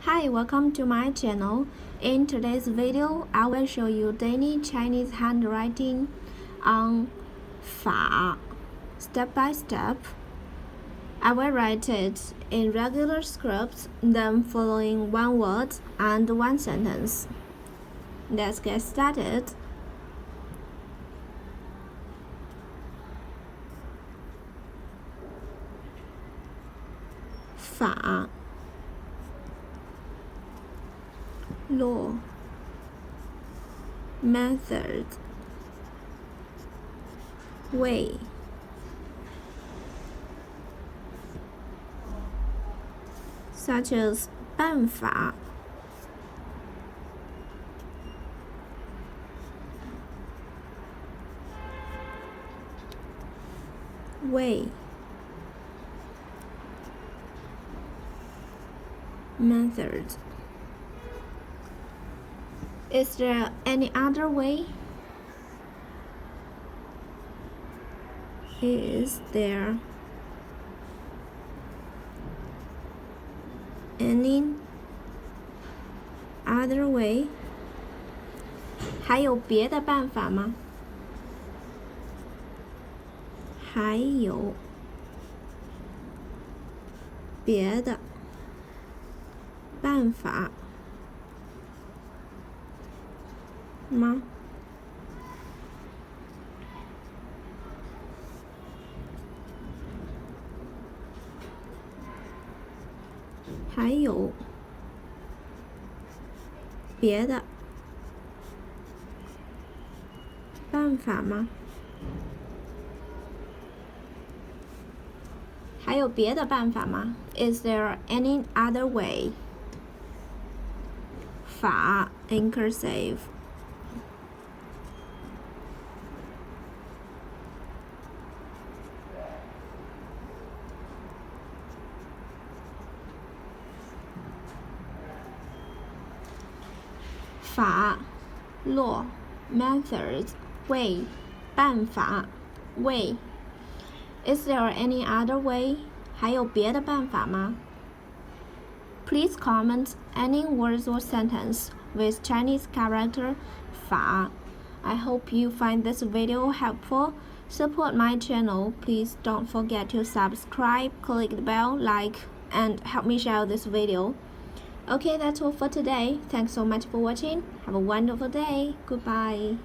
Hi, welcome to my channel. In today's video, I will show you daily Chinese handwriting on 法 step by step. I will write it in regular script, then following one word and one sentence. Let's get started. 法 law method way such as 办法 way method. Is there any other way? Is there any other way? 还有别的办法吗？还有别的办法吗？还有别的办法吗？还有别的办法吗？ Is there any other way? 法 in cursive. 法 law method way 办法 way. Is there any other way? 还有别的办法吗？ Please comment any words or sentence with Chinese character 法. I hope you find this video helpful. Support my channel. Please don't forget to subscribe, click the bell, like, and help me share this video. Okay, that's all for today. Thanks so much for watching. Have a wonderful day. Goodbye.